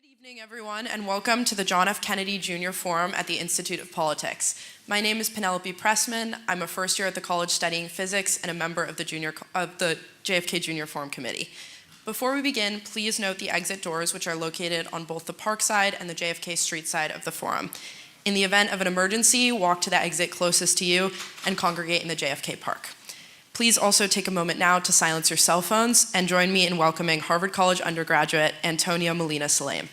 Good evening, everyone, and welcome to the John F. Kennedy Jr. Forum at the Institute of Politics. My name is Penelope Pressman. I'm a first year at the college studying physics and a member of the JFK Jr. Forum Committee. Before we begin, please note the exit doors, which are located on both the park side and the JFK Street side of the forum. In the event of an emergency, walk to the exit closest to you and congregate in the JFK Park. Please also take a moment now to silence your cell phones and join me in welcoming Harvard College undergraduate Antonia Molina Salame.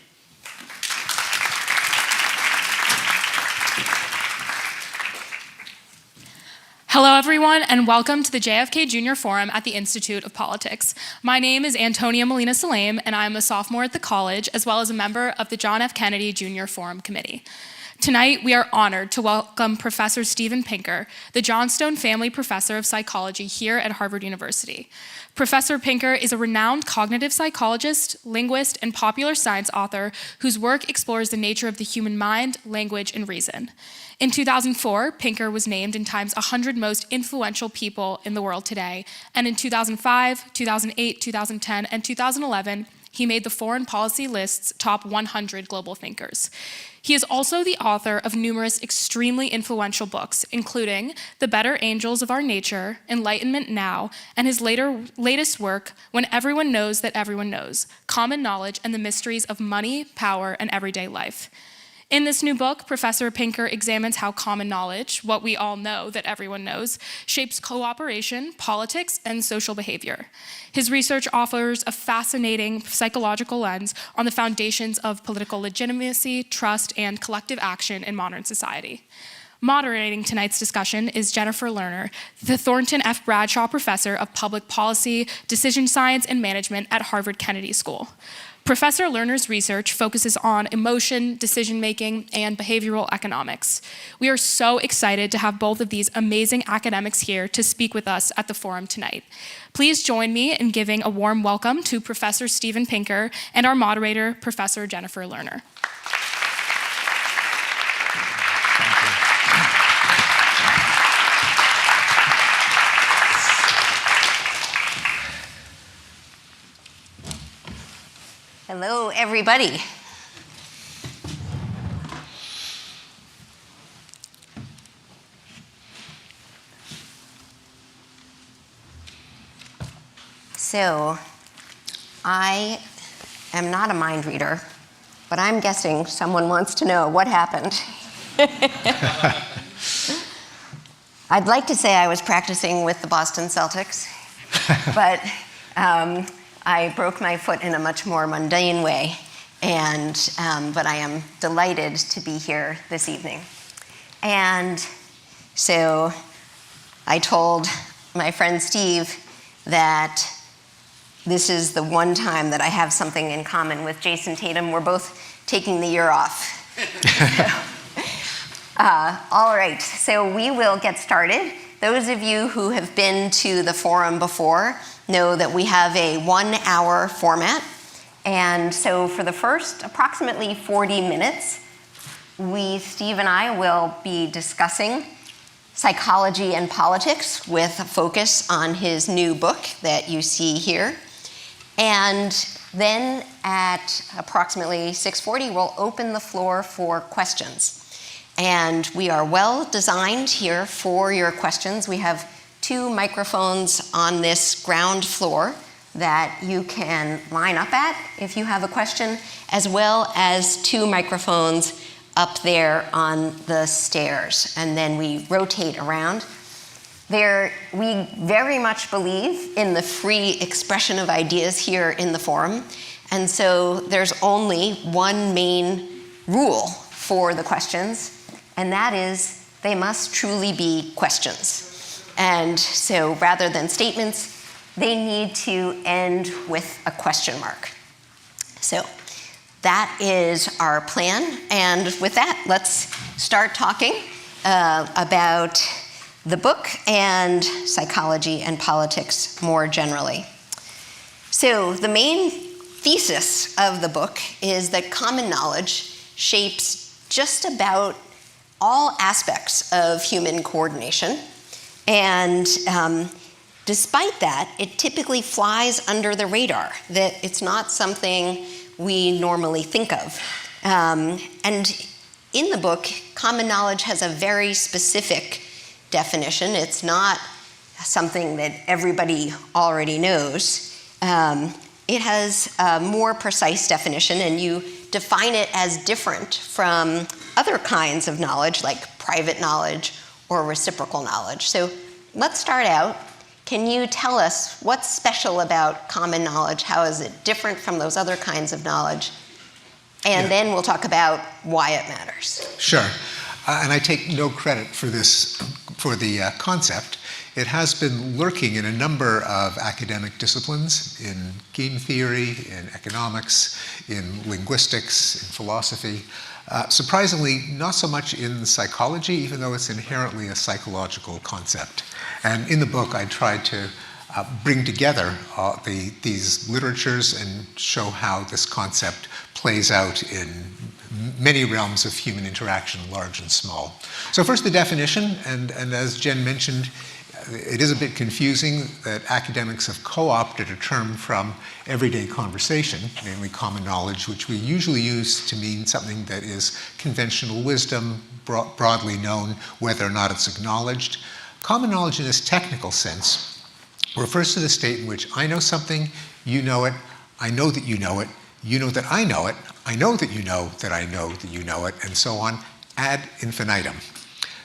Hello, everyone, and welcome to the JFK Jr. Forum at the Institute of Politics. My name is Antonia Molina Salame, and I'm a sophomore at the college, as well as a member of the John F. Kennedy Jr. Forum Committee. Tonight, we are honored to welcome Professor Steven Pinker, the Johnstone Family Professor of Psychology here at Harvard University. Professor Pinker is a renowned cognitive psychologist, linguist, and popular science author whose work explores the nature of the human mind, language, and reason. In 2004, Pinker was named in Time's 100 most influential people in the world today, and in 2005, 2008, 2010, and 2011, he made the Foreign Policy List's top 100 global thinkers. He is also the author of numerous extremely influential books, including The Better Angels of Our Nature, Enlightenment Now, and his latest work, When Everyone Knows That Everyone Knows, Common Knowledge and the Mysteries of Money, Power, and Everyday Life. In this new book, Professor Pinker examines how common knowledge, what we all know that everyone knows, shapes cooperation, politics, and social behavior. His research offers a fascinating psychological lens on the foundations of political legitimacy, trust, and collective action in modern society. Moderating tonight's discussion is Jennifer Lerner, the Thornton F. Bradshaw Professor of Public Policy, Decision Science, and Management at Harvard Kennedy School. Professor Lerner's research focuses on emotion, decision-making, and behavioral economics. We are so excited to have both of these amazing academics here to speak with us at the forum tonight. Please join me in giving a warm welcome to Professor Steven Pinker and our moderator, Professor Jennifer Lerner. Hello, everybody. So, I am not a mind reader, but I'm guessing someone wants to know what happened. I'd like to say I was practicing with the Boston Celtics, but I broke my foot in a much more mundane way, but I am delighted to be here this evening. And so I told my friend Steve that this is the one time that I have something in common with Jason Tatum. We're both taking the year off. All right, so we will get started. Those of you who have been to the forum before know that we have a 1-hour format. And so for the first approximately 40 minutes, Steve and I will be discussing psychology and politics with a focus on his new book that you see here. And then at approximately 6:40, we'll open the floor for questions. And we are well designed here for your questions. We have 2 microphones on this ground floor that you can line up at if you have a question, as well as 2 microphones up there on the stairs. And then we rotate around. We very much believe in the free expression of ideas here in the forum. And so there's only one main rule for the questions, and that is they must truly be questions. And so rather than statements, they need to end with a question mark. So that is our plan. And with that, let's start talking about the book and psychology and politics more generally. So the main thesis of the book is that common knowledge shapes just about all aspects of human coordination. And despite that, it typically flies under the radar, that it's not something we normally think of. And in the book, common knowledge has a very specific definition. It's not something that everybody already knows. It has a more precise definition, and you define it as different from other kinds of knowledge, like private knowledge or reciprocal knowledge. So let's start out. Can you tell us what's special about common knowledge? How is it different from those other kinds of knowledge? And then we'll talk about why it matters. Sure. And I take no credit for this, for the concept. It has been lurking in a number of academic disciplines, in game theory, in economics, in linguistics, in philosophy. Surprisingly, not so much in psychology, even though it's inherently a psychological concept. And in the book, I tried to bring together these literatures and show how this concept plays out in many realms of human interaction, large and small. So first, the definition, and as Jen mentioned, it is a bit confusing that academics have co-opted a term from everyday conversation, namely common knowledge, which we usually use to mean something that is conventional wisdom, broadly known, whether or not it's acknowledged. Common knowledge in this technical sense refers to the state in which I know something, you know it, I know that you know it, you know that I know it, I know that you know that I know that you know it, and so on, ad infinitum.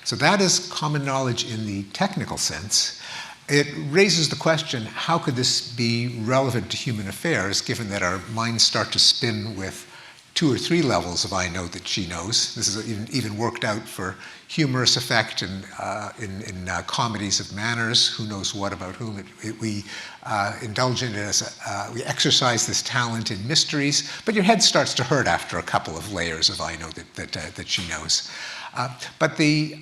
So that is common knowledge in the technical sense. It raises the question, how could this be relevant to human affairs, given that our minds start to spin with 2 or 3 levels of I know that she knows. This is even worked out for humorous effect in comedies of manners, who knows what about whom. We indulge in it as we exercise this talent in mysteries, but your head starts to hurt after a couple of layers of I know that she knows. But the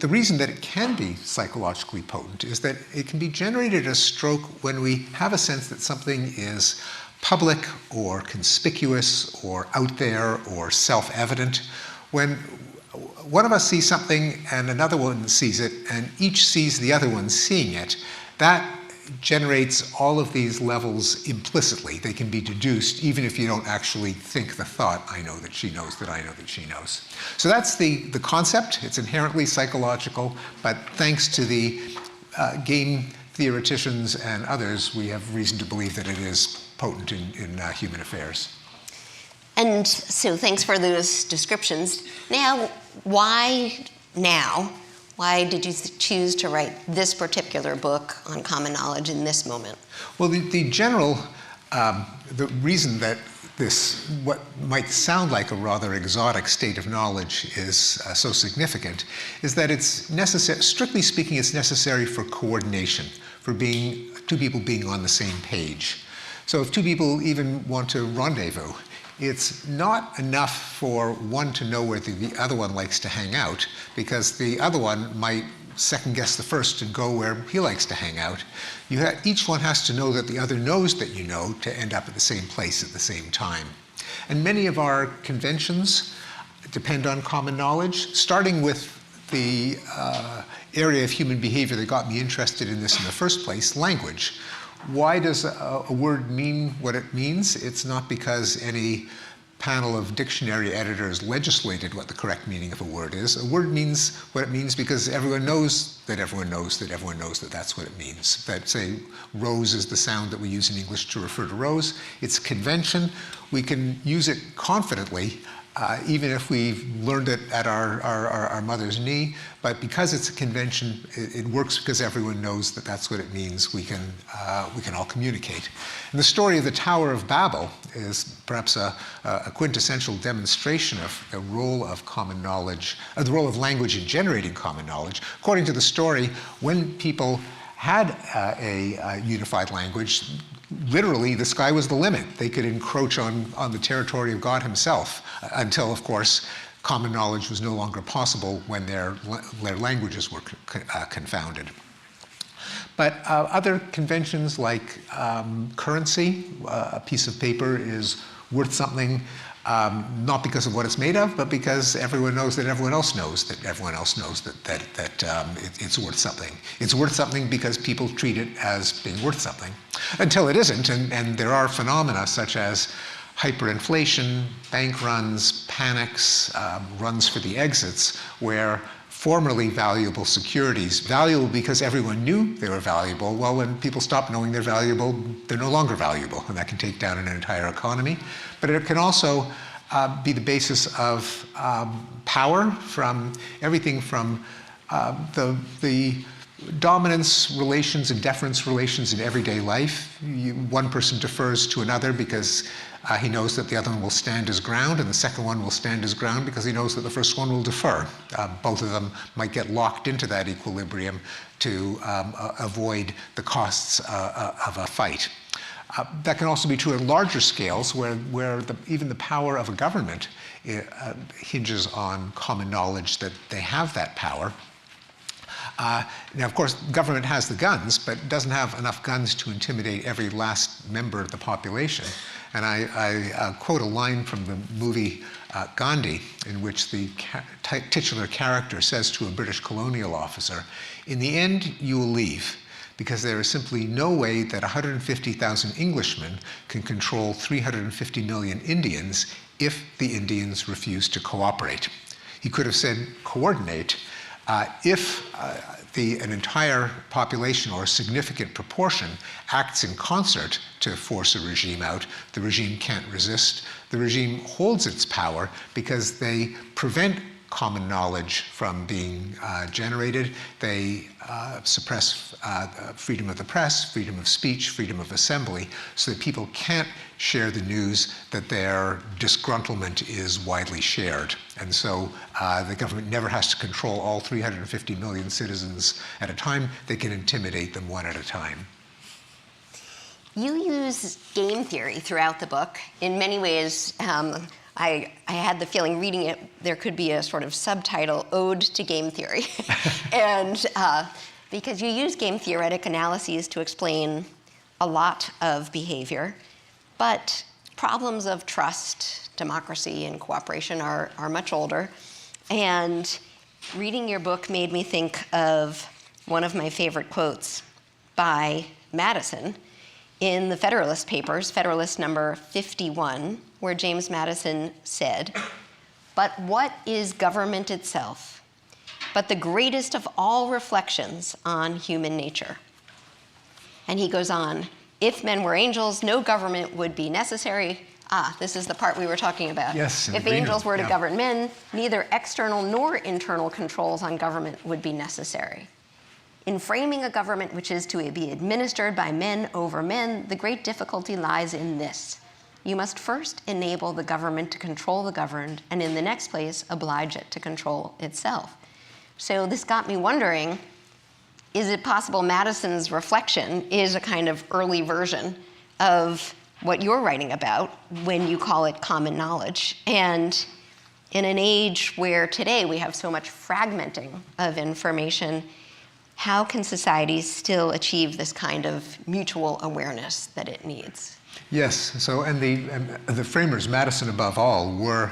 reason that it can be psychologically potent is that it can be generated as stroke when we have a sense that something is public or conspicuous or out there or self-evident. When one of us sees something and another one sees it, and each sees the other one seeing it, that generates all of these levels implicitly. They can be deduced even if you don't actually think the thought, I know that she knows that I know that she knows. So that's the concept. It's inherently psychological, but thanks to the game theoreticians and others, we have reason to believe that it is potent in human affairs. And so thanks for those descriptions. Now, why now? Why did you choose to write this particular book on common knowledge in this moment? Well, the general, the reason that this, what might sound like a rather exotic state of knowledge is so significant, is that it's necessary, strictly speaking, it's necessary for coordination, for two people being on the same page. So if 2 people even want to rendezvous, it's not enough for one to know where the other one likes to hang out, because the other one might second guess the first and go where he likes to hang out. Each one has to know that the other knows that you know to end up at the same place at the same time. And many of our conventions depend on common knowledge, starting with the area of human behavior that got me interested in this in the first place, language. Why does a word mean what it means? It's not because any panel of dictionary editors legislated what the correct meaning of a word is. A word means what it means because everyone knows that everyone knows that everyone knows that that's what it means. That, say, rose is the sound that we use in English to refer to rose. It's convention. We can use it confidently, even if we've learned it at our mother's knee. But because it's a convention, it works because everyone knows that that's what it means. We can all communicate. And the story of the Tower of Babel is perhaps a quintessential demonstration of the role of common knowledge, the role of language in generating common knowledge. According to the story, when people had a unified language, literally the sky was the limit. They could encroach on the territory of God himself until, of course, common knowledge was no longer possible when their languages were confounded. But other conventions like currency, a piece of paper is worth something not because of what it's made of, but because everyone knows that everyone else knows that everyone else knows that it's worth something. It's worth something because people treat it as being worth something, until it isn't. And there are phenomena such as hyperinflation, bank runs, panics, runs for the exits, where formerly valuable securities, valuable because everyone knew they were valuable, well, when people stop knowing they're valuable, they're no longer valuable, and that can take down an entire economy. But it can also be the basis of power, from everything from the dominance relations and deference relations in everyday life. One person defers to another because he knows that the other one will stand his ground, and the second one will stand his ground because he knows that the first one will defer. Both of them might get locked into that equilibrium to avoid the costs of a fight. That can also be true at larger scales, where even the power of a government hinges on common knowledge that they have that power. Now, of course, government has the guns, but doesn't have enough guns to intimidate every last member of the population. And I quote a line from the movie Gandhi, in which the titular character says to a British colonial officer, "In the end, you will leave, because there is simply no way that 150,000 Englishmen can control 350 million Indians if the Indians refuse to cooperate." He could have said coordinate. If an entire population or a significant proportion acts in concert to force a regime out, the regime can't resist. The regime holds its power because they prevent common knowledge from being generated. They suppress freedom of the press, freedom of speech, freedom of assembly, so that people can't share the news that their disgruntlement is widely shared. And so the government never has to control all 350 million citizens at a time. They can intimidate them one at a time. You use game theory throughout the book. In many ways, I had the feeling reading it, there could be a sort of subtitle, Ode to Game Theory. And because you use game theoretic analyses to explain a lot of behavior, but problems of trust, democracy, and cooperation are much older. And reading your book made me think of one of my favorite quotes by Madison in the Federalist Papers, Federalist number 51, where James Madison said, "But what is government itself, but the greatest of all reflections on human nature?" And he goes on, "If men were angels, no government would be necessary." This is the part we were talking about. Yes, if angels were to govern men, neither external nor internal controls on government would be necessary. In framing a government which is to be administered by men over men, the great difficulty lies in this. You must first enable the government to control the governed, and in the next place, oblige it to control itself. So this got me wondering, is it possible Madison's reflection is a kind of early version of what you're writing about when you call it common knowledge? And in an age where today we have so much fragmenting of information, how can societies still achieve this kind of mutual awareness that it needs? Yes, so and the framers, Madison above all, were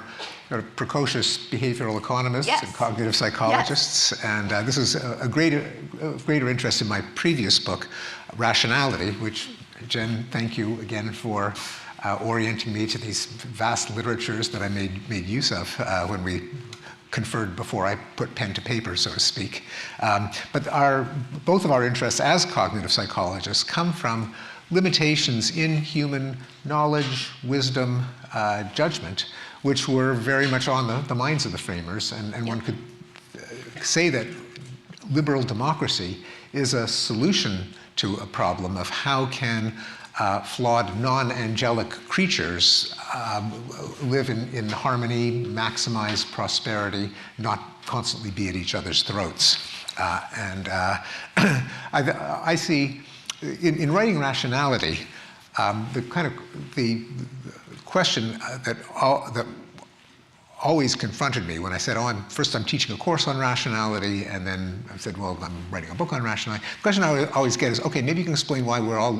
precocious behavioral economists and cognitive psychologists. And this is a greater interest in my previous book, Rationality, which, Jen, thank you again for orienting me to these vast literatures that I made use of when we conferred before I put pen to paper, so to speak. But both of our interests as cognitive psychologists come from limitations in human knowledge, wisdom, judgment, which were very much on the minds of the framers. And one could say that liberal democracy is a solution to a problem of how can flawed, non-angelic creatures live in harmony, maximize prosperity, not constantly be at each other's throats. I see, in writing Rationality, the question that always confronted me when I said, first I'm teaching a course on rationality, and then I said, well, I'm writing a book on rationality. The question I always get is, okay, maybe you can explain why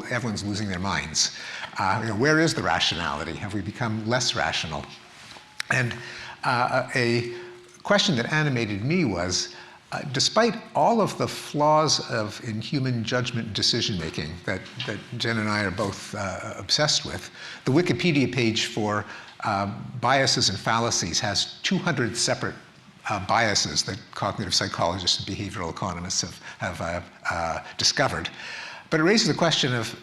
everyone's losing their minds. Where is the rationality? Have we become less rational? And a question that animated me was, despite all of the flaws in human judgment decision-making that Jen and I are both obsessed with, the Wikipedia page for biases and fallacies has 200 separate biases that cognitive psychologists and behavioral economists have discovered. But it raises the question of,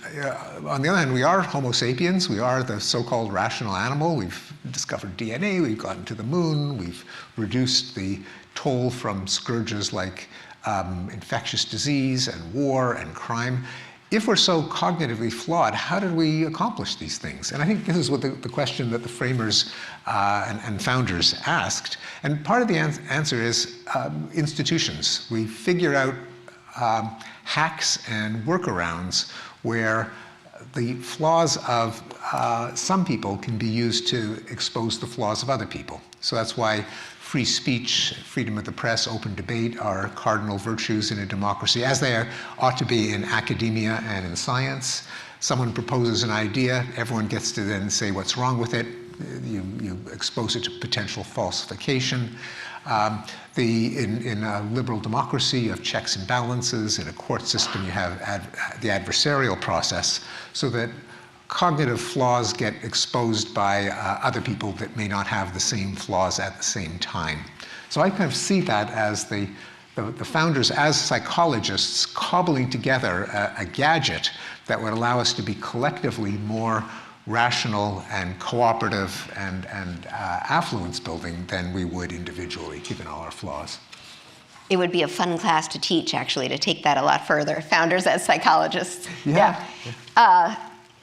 on the other hand, we are Homo sapiens, we are the so-called rational animal, we've discovered DNA, we've gotten to the moon, we've reduced the toll from scourges like infectious disease and war and crime. If we're so cognitively flawed, how did we accomplish these things? And I think this is what the question that the framers and founders asked. And part of the answer is institutions. We figure out hacks and workarounds where the flaws of some people can be used to expose the flaws of other people. So that's why free speech, freedom of the press, open debate are cardinal virtues in a democracy, as they ought to be in academia and in science. Someone proposes an idea, everyone gets to then say what's wrong with it. You expose it to potential falsification. In a liberal democracy, you have checks and balances. In a court system, you have the adversarial process, so that cognitive flaws get exposed by other people that may not have the same flaws at the same time. So I kind of see that as the founders, as psychologists, cobbling together a gadget that would allow us to be collectively more rational and cooperative and affluence building than we would individually, given all our flaws. It would be a fun class to teach, actually, to take that a lot further. Founders as psychologists. Yeah.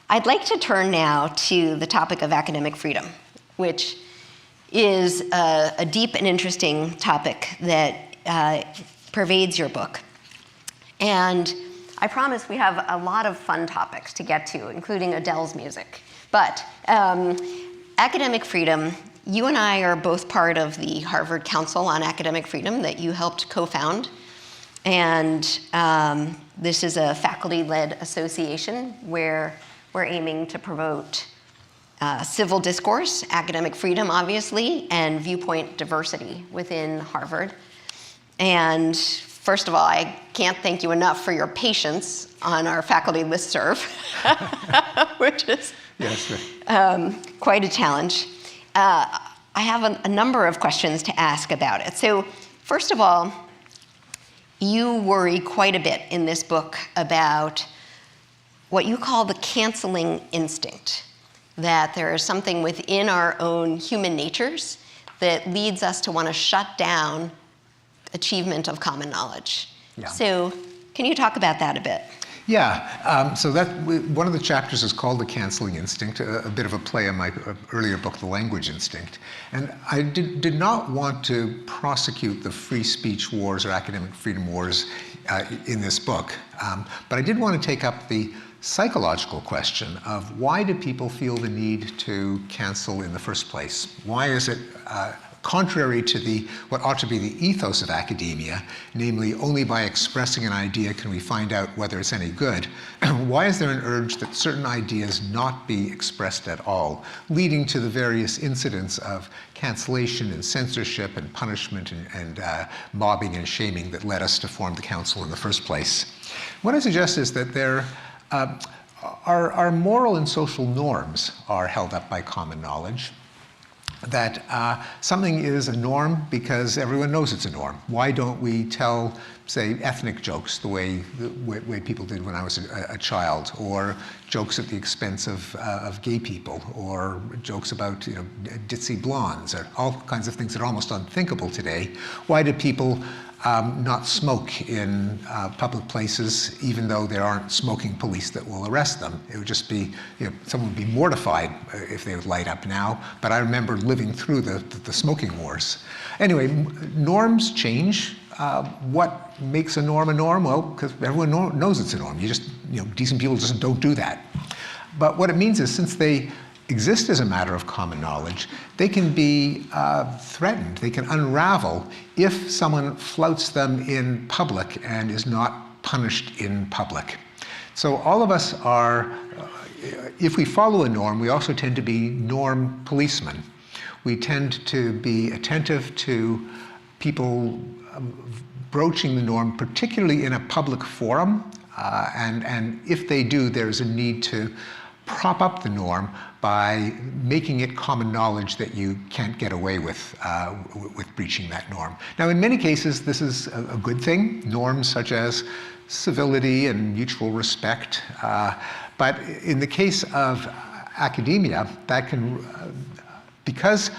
I'd like to turn now to the topic of academic freedom, which is a deep and interesting topic that pervades your book. And I promise we have a lot of fun topics to get to, including Adele's music. But academic freedom, you and I are both part of the Harvard Council on Academic Freedom that you helped co-found. And this is a faculty-led association where we're aiming to promote civil discourse, academic freedom, obviously, and viewpoint diversity within Harvard. And first of all, I can't thank you enough for your patience on our faculty listserv, which is quite a challenge. I have a number of questions to ask about it. So first of all, you worry quite a bit in this book about what you call the canceling instinct, that there is something within our own human natures that leads us to want to shut down achievement of common knowledge. Yeah. So can you talk about that a bit? Yeah, so one of the chapters is called The Canceling Instinct, a bit of a play on my earlier book, The Language Instinct. And I did not want to prosecute the free speech wars or academic freedom wars in this book, but I did want to take up the psychological question of why do people feel the need to cancel in the first place? Why is it contrary to what ought to be the ethos of academia, namely only by expressing an idea can we find out whether it's any good? Why is there an urge that certain ideas not be expressed at all, leading to the various incidents of cancellation and censorship and punishment and mobbing and shaming that led us to form the council in the first place? What I suggest is that our moral and social norms are held up by common knowledge, that something is a norm because everyone knows it's a norm. Why don't we tell, say, ethnic jokes the way people did when I was a child, or jokes at the expense of gay people, or jokes about ditzy blondes, or all kinds of things that are almost unthinkable today? Why do people not smoke in public places, even though there aren't smoking police that will arrest them? It would just be, someone would be mortified if they would light up now. But I remember living through the smoking wars. Anyway, norms change. What makes a norm? Well, because everyone knows it's a norm. You just, decent people just don't do that. But what it means is, since they exist as a matter of common knowledge, they can be threatened, they can unravel if someone flouts them in public and is not punished in public. So all of us are, if we follow a norm, we also tend to be norm policemen. We tend to be attentive to people broaching the norm, particularly in a public forum. And if they do, there's a need to prop up the norm by making it common knowledge that you can't get away with breaching that norm. Now, in many cases, this is a good thing, norms such as civility and mutual respect. But in the case of academia, that can, because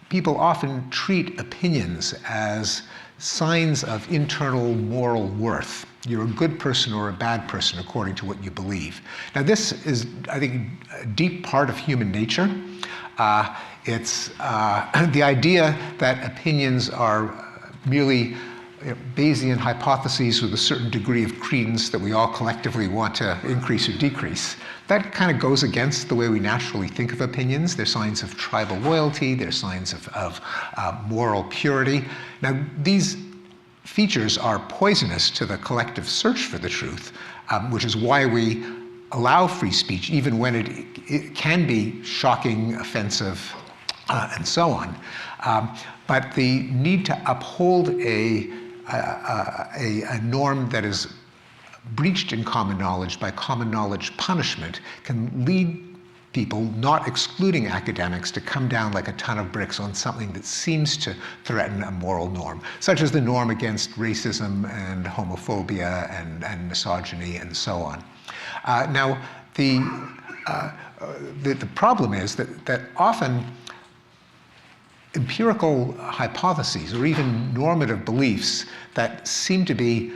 people often treat opinions as signs of internal moral worth. You're a good person or a bad person according to what you believe. Now this is, I think, a deep part of human nature. It's the idea that opinions are merely Bayesian hypotheses with a certain degree of credence that we all collectively want to increase or decrease. That kind of goes against the way we naturally think of opinions. They're signs of tribal loyalty, they're signs of moral purity. Now, these features are poisonous to the collective search for the truth, which is why we allow free speech, even when it can be shocking, offensive, and so on. But the need to uphold a norm that is breached in common knowledge by common knowledge punishment can lead people, not excluding academics, to come down like a ton of bricks on something that seems to threaten a moral norm, such as the norm against racism and homophobia and misogyny and so on. Now, the problem is that often empirical hypotheses or even normative beliefs that seem to be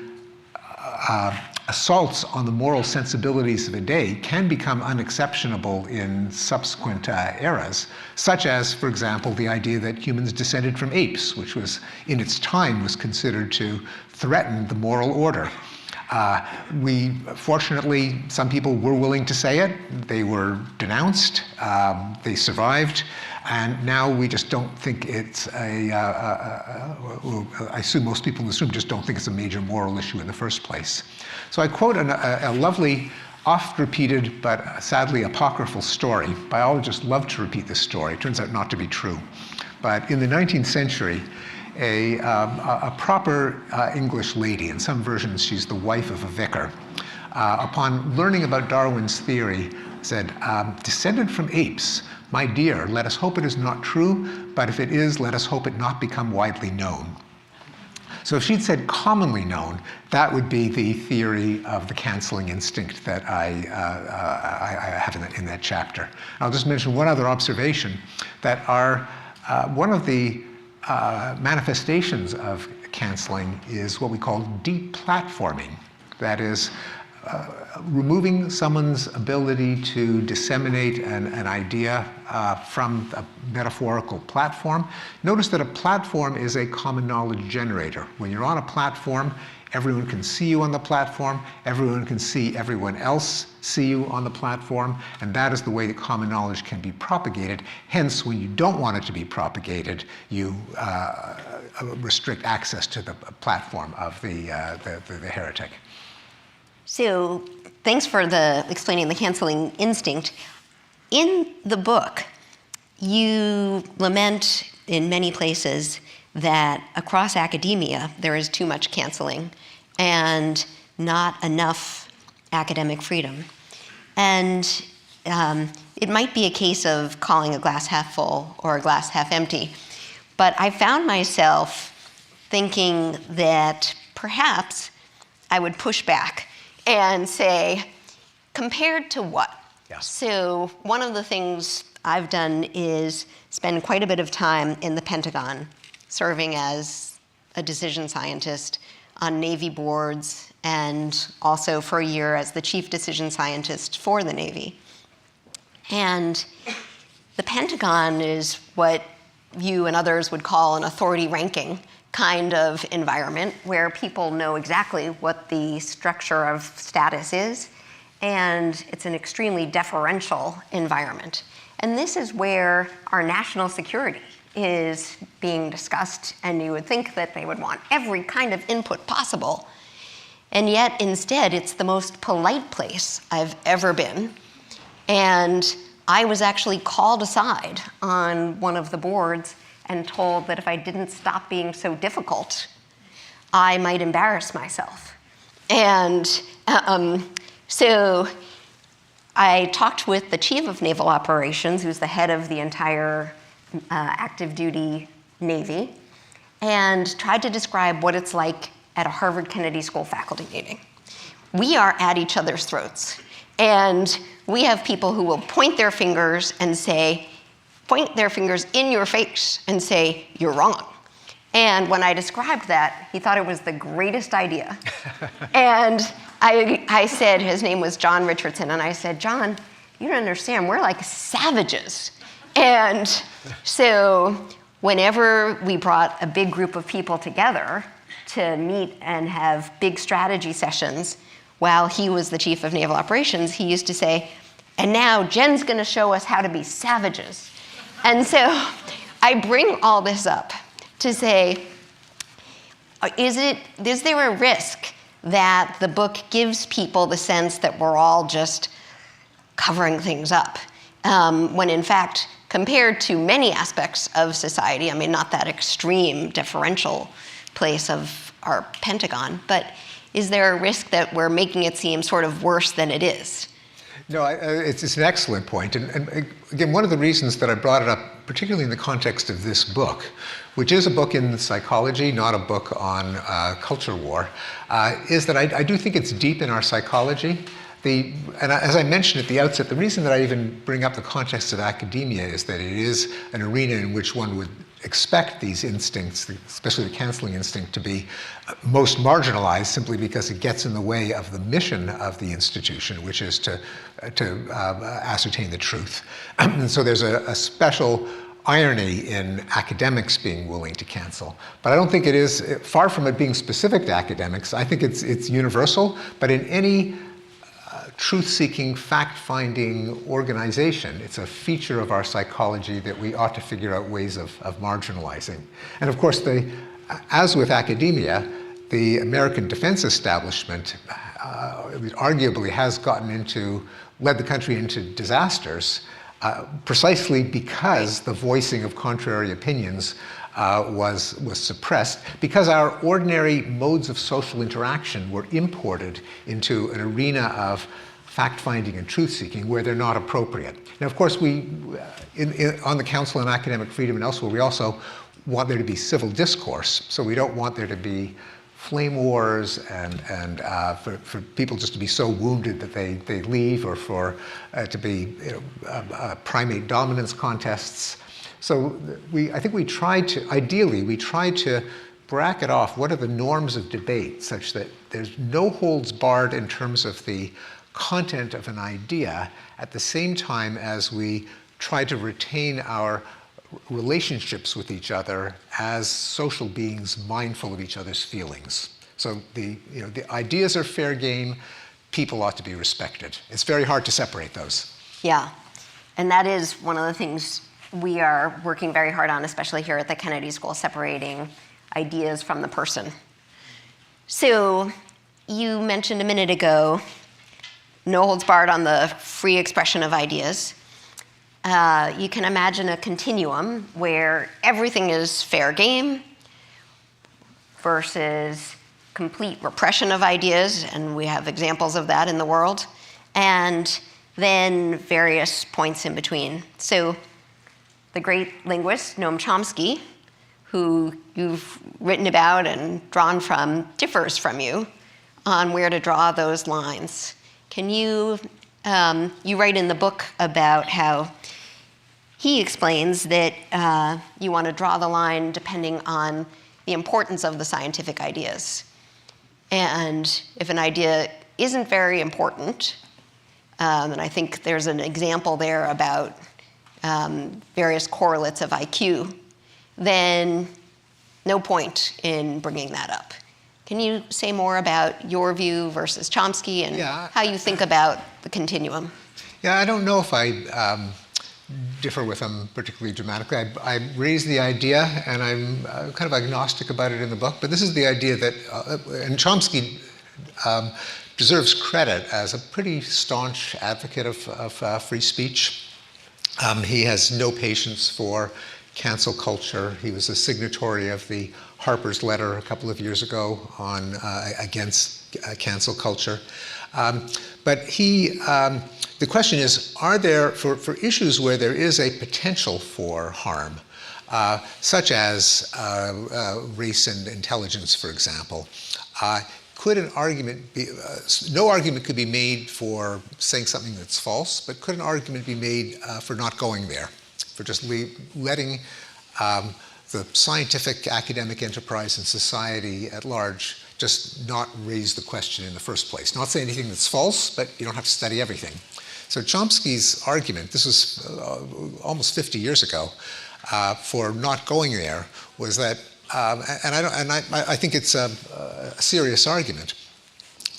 assaults on the moral sensibilities of a day can become unexceptionable in subsequent eras, such as, for example, the idea that humans descended from apes, which was, in its time, was considered to threaten the moral order. Fortunately, some people were willing to say it. They were denounced. They survived. And now we just don't think it's I assume most people in this room just don't think it's a major moral issue in the first place. So I quote a lovely, oft-repeated, but sadly apocryphal story. Biologists love to repeat this story. It turns out not to be true. But in the 19th century, a proper English lady, in some versions she's the wife of a vicar, upon learning about Darwin's theory, said, descended from apes, my dear, let us hope it is not true, but if it is, let us hope it not become widely known. So if she'd said commonly known, that would be the theory of the canceling instinct that I have in that chapter. I'll just mention one other observation, that one of the manifestations of canceling is what we call deplatforming. That is, removing someone's ability to disseminate an idea from a metaphorical platform. Notice that a platform is a common knowledge generator. When you're on a platform, everyone can see you on the platform, everyone can see everyone else see you on the platform, and that is the way that common knowledge can be propagated. Hence, when you don't want it to be propagated, you restrict access to the platform of the heretic. So thanks for explaining the canceling instinct. In the book, you lament in many places that across academia there is too much canceling and not enough academic freedom. And it might be a case of calling a glass half full or a glass half empty, but I found myself thinking that perhaps I would push back and say, compared to what? Yes. So one of the things I've done is spend quite a bit of time in the Pentagon, serving as a decision scientist on Navy boards, and also for a year as the chief decision scientist for the Navy. And the Pentagon is what you and others would call an authority ranking kind of environment where people know exactly what the structure of status is, and it's an extremely deferential environment. And this is where our national security is being discussed, and you would think that they would want every kind of input possible. And yet, instead, it's the most polite place I've ever been. And I was actually called aside on one of the boards and told that if I didn't stop being so difficult, I might embarrass myself. And so I talked with the chief of naval operations, who's the head of the entire active duty Navy, and tried to describe what it's like at a Harvard Kennedy School faculty meeting. We are at each other's throats. And we have people who will point their fingers in your face and say, "You're wrong." And when I described that, he thought it was the greatest idea. And I said, his name was John Richardson, and I said, "John, you don't understand, we're like savages." And so whenever we brought a big group of people together to meet and have big strategy sessions, while he was the chief of naval operations, he used to say, "And now Jen's gonna show us how to be savages." And so I bring all this up to say, is there a risk that the book gives people the sense that we're all just covering things up? When in fact, compared to many aspects of society, I mean, not that extreme differential place of our Pentagon, but is there a risk that we're making it seem sort of worse than it is? No, it's an excellent point. And again, one of the reasons that I brought it up, particularly in the context of this book, which is a book in psychology, not a book on culture war, is that I do think it's deep in our psychology. And as I mentioned at the outset, the reason that I even bring up the context of academia is that it is an arena in which one would expect these instincts, especially the canceling instinct, to be most marginalized simply because it gets in the way of the mission of the institution, which is to ascertain the truth. And so there's a special irony in academics being willing to cancel. But I don't think it is, far from it being specific to academics, I think it's universal, but in any truth-seeking, fact-finding organization, it's a feature of our psychology that we ought to figure out ways of marginalizing. And of course, as with academia, the American defense establishment arguably has led the country into disasters precisely because the voicing of contrary opinions was suppressed, because our ordinary modes of social interaction were imported into an arena of fact-finding and truth-seeking where they're not appropriate. Now, of course, on the Council on Academic Freedom and elsewhere, we also want there to be civil discourse. So we don't want there to be flame wars and for people just to be so wounded that they leave, or for to be primate dominance contests. So I think we try to bracket off what are the norms of debate such that there's no holds barred in terms of the content of an idea, at the same time as we try to retain our relationships with each other as social beings mindful of each other's feelings. So the ideas are fair game, people ought to be respected. It's very hard to separate those. Yeah, and that is one of the things we are working very hard on, especially here at the Kennedy School, separating ideas from the person. So you mentioned a minute ago, no holds barred on the free expression of ideas. You can imagine a continuum where everything is fair game versus complete repression of ideas, and we have examples of that in the world, and then various points in between. So the great linguist Noam Chomsky, who you've written about and drawn from, differs from you on where to draw those lines. Can you write in the book about how he explains that you want to draw the line depending on the importance of the scientific ideas. And if an idea isn't very important, and I think there's an example there about various correlates of IQ, then no point in bringing that up. Can you say more about your view versus Chomsky and how you think about the continuum? Yeah, I don't know if I differ with him particularly dramatically. I raise the idea, and I'm kind of agnostic about it in the book, but this is the idea that, and Chomsky deserves credit as a pretty staunch advocate of free speech. He has no patience for cancel culture. He was a signatory of the Harper's letter a couple of years ago on against cancel culture. But the question is, are there, for issues where there is a potential for harm, such as race and intelligence, for example, could an argument be, no argument could be made for saying something that's false, but could an argument be made for not going there, for just letting the scientific academic enterprise and society at large just not raise the question in the first place? Not say anything that's false, but you don't have to study everything. So Chomsky's argument, this was almost 50 years ago, for not going there was that, I think it's a serious argument,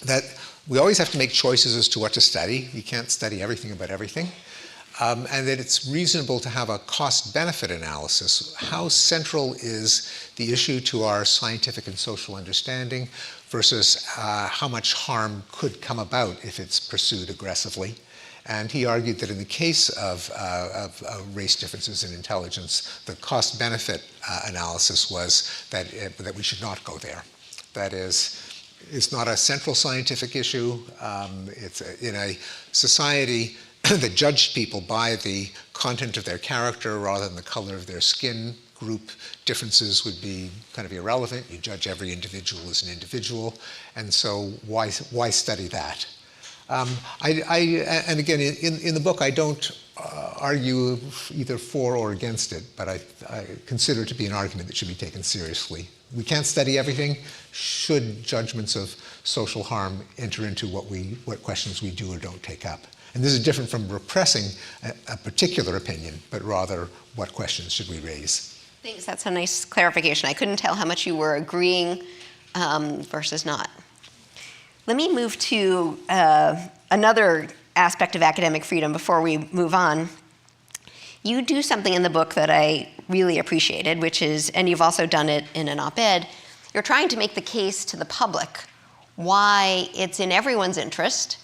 that we always have to make choices as to what to study. You can't study everything about everything. And that it's reasonable to have a cost-benefit analysis. How central is the issue to our scientific and social understanding versus how much harm could come about if it's pursued aggressively? And he argued that in the case of race differences in intelligence, the cost-benefit analysis was that we should not go there. That is, it's not a central scientific issue. It's in a society that judged people by the content of their character rather than the color of their skin. Group differences would be kind of irrelevant. You judge every individual as an individual, and so why study that? And again, in the book, I don't argue either for or against it, but I consider it to be an argument that should be taken seriously. We can't study everything. Should judgments of social harm enter into what questions we do or don't take up? And this is different from repressing a particular opinion, but rather what questions should we raise? Thanks, that's a nice clarification. I couldn't tell how much you were agreeing versus not. Let me move to another aspect of academic freedom before we move on. You do something in the book that I really appreciated, which is, and you've also done it in an op-ed, you're trying to make the case to the public why it's in everyone's interest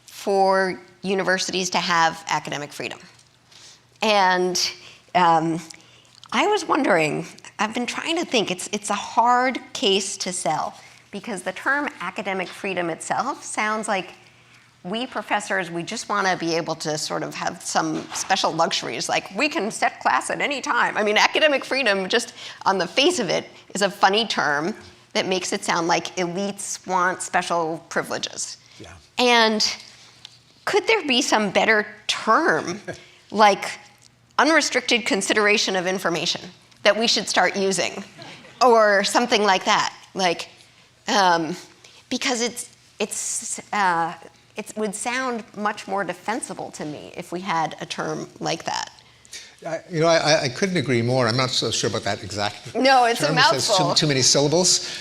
for universities to have academic freedom. And I was wondering, I've been trying to think, it's a hard case to sell because the term academic freedom itself sounds like we professors, we just want to be able to sort of have some special luxuries, like we can set class at any time. I mean, academic freedom, just on the face of it, is a funny term that makes it sound like elites want special privileges. Yeah. And could there be some better term, like unrestricted consideration of information, that we should start using? Or something like that, like, because it would sound much more defensible to me if we had a term like that. I couldn't agree more. I'm not so sure about that exact No, it's term. a mouthful. It says too many syllables.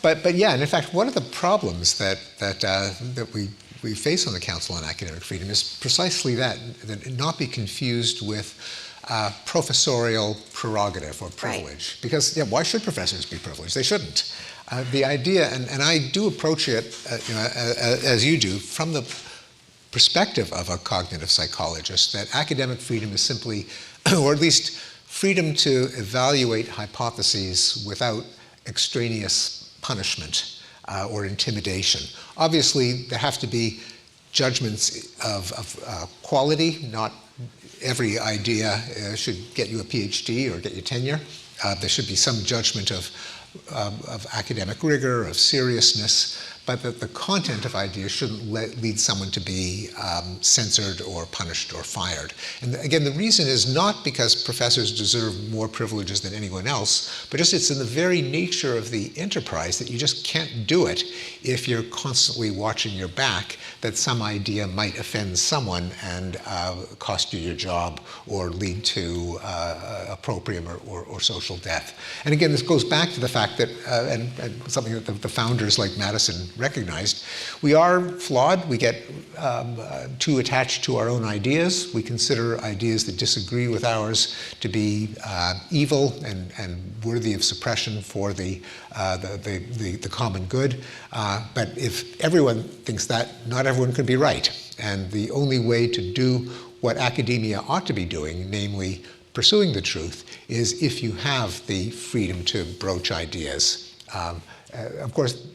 But yeah, and in fact, one of the problems that we face on the Council on Academic Freedom is precisely that it not be confused with professorial prerogative or privilege. Right. Because why should professors be privileged? They shouldn't. The idea, and I do approach it, as you do, from the perspective of a cognitive psychologist, that academic freedom is simply, or at least freedom to evaluate hypotheses without extraneous punishment or intimidation. Obviously, there have to be judgments of quality. Not every idea should get you a PhD or get you tenure. There should be some judgment of academic rigor, of seriousness, but that the content of ideas shouldn't lead someone to be censored or punished or fired. And again, the reason is not because professors deserve more privileges than anyone else, but just it's in the very nature of the enterprise that you just can't do it if you're constantly watching your back that some idea might offend someone and cost you your job or lead to opprobrium or social death. And again, this goes back to the fact that, and something that the founders like Madison recognized, we are flawed. We get too attached to our own ideas. We consider ideas that disagree with ours to be evil and worthy of suppression for the common good. But if everyone thinks that, not everyone could be right. And the only way to do what academia ought to be doing, namely pursuing the truth is if you have the freedom to broach ideas. Of course,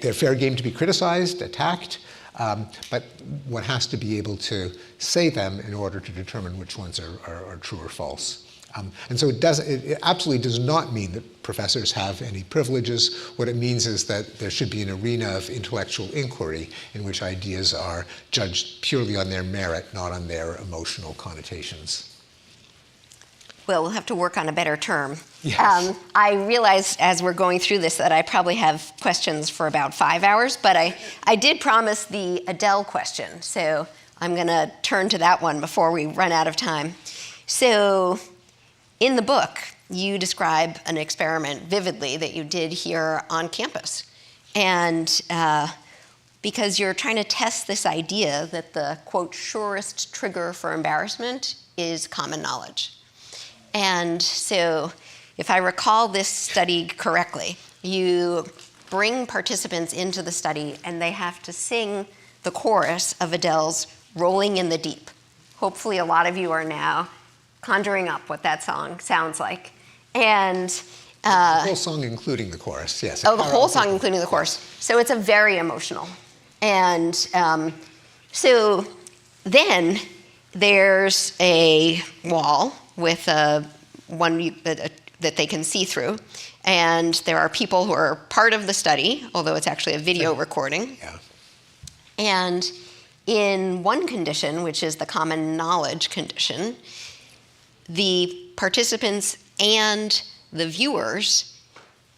they're fair game to be criticized, attacked, but one has to be able to say them in order to determine which ones are true or false. And so it absolutely does not mean that professors have any privileges. What it means is that there should be an arena of intellectual inquiry in which ideas are judged purely on their merit, not on their emotional connotations. Well, we'll have to work on a better term. Yes. I realized as we're going through this that I probably have questions for about 5 hours, but I did promise the Adele question, so I'm going to turn to that one before we run out of time. So in the book, you describe an experiment vividly that you did here on campus. And because you're trying to test this idea that the, quote, surest trigger for embarrassment is common knowledge. And so if I recall this study correctly, you bring participants into the study and they have to sing the chorus of Adele's Rolling in the Deep. Hopefully a lot of you are now conjuring up what that song sounds like. And the whole song including the chorus, yes. Oh, the whole song including the chorus. So it's a very emotional. And so then there's a wall with one that they can see through. And there are people who are part of the study, although it's actually a video recording. Yeah. And in one condition, which is the common knowledge condition, the participants and the viewers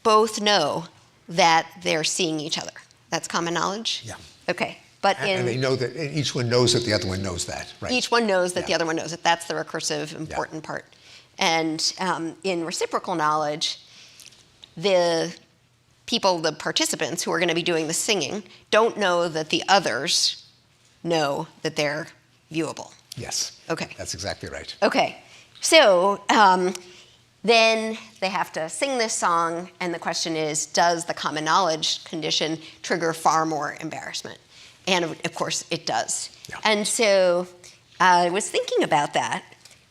both know that they're seeing each other. That's common knowledge? Yeah. Okay. But And they know that each one knows that the other one knows that, right? Each one knows that the Yeah. other one knows it. That's the recursive, important part. And in reciprocal knowledge, the people, the participants who are going to be doing the singing, don't know that the others know that they're viewable. Yes. Okay. That's exactly right. Okay. So then they have to sing this song, and the question is, does the common knowledge condition trigger far more embarrassment? And of course, it does. Yeah. And so I was thinking about that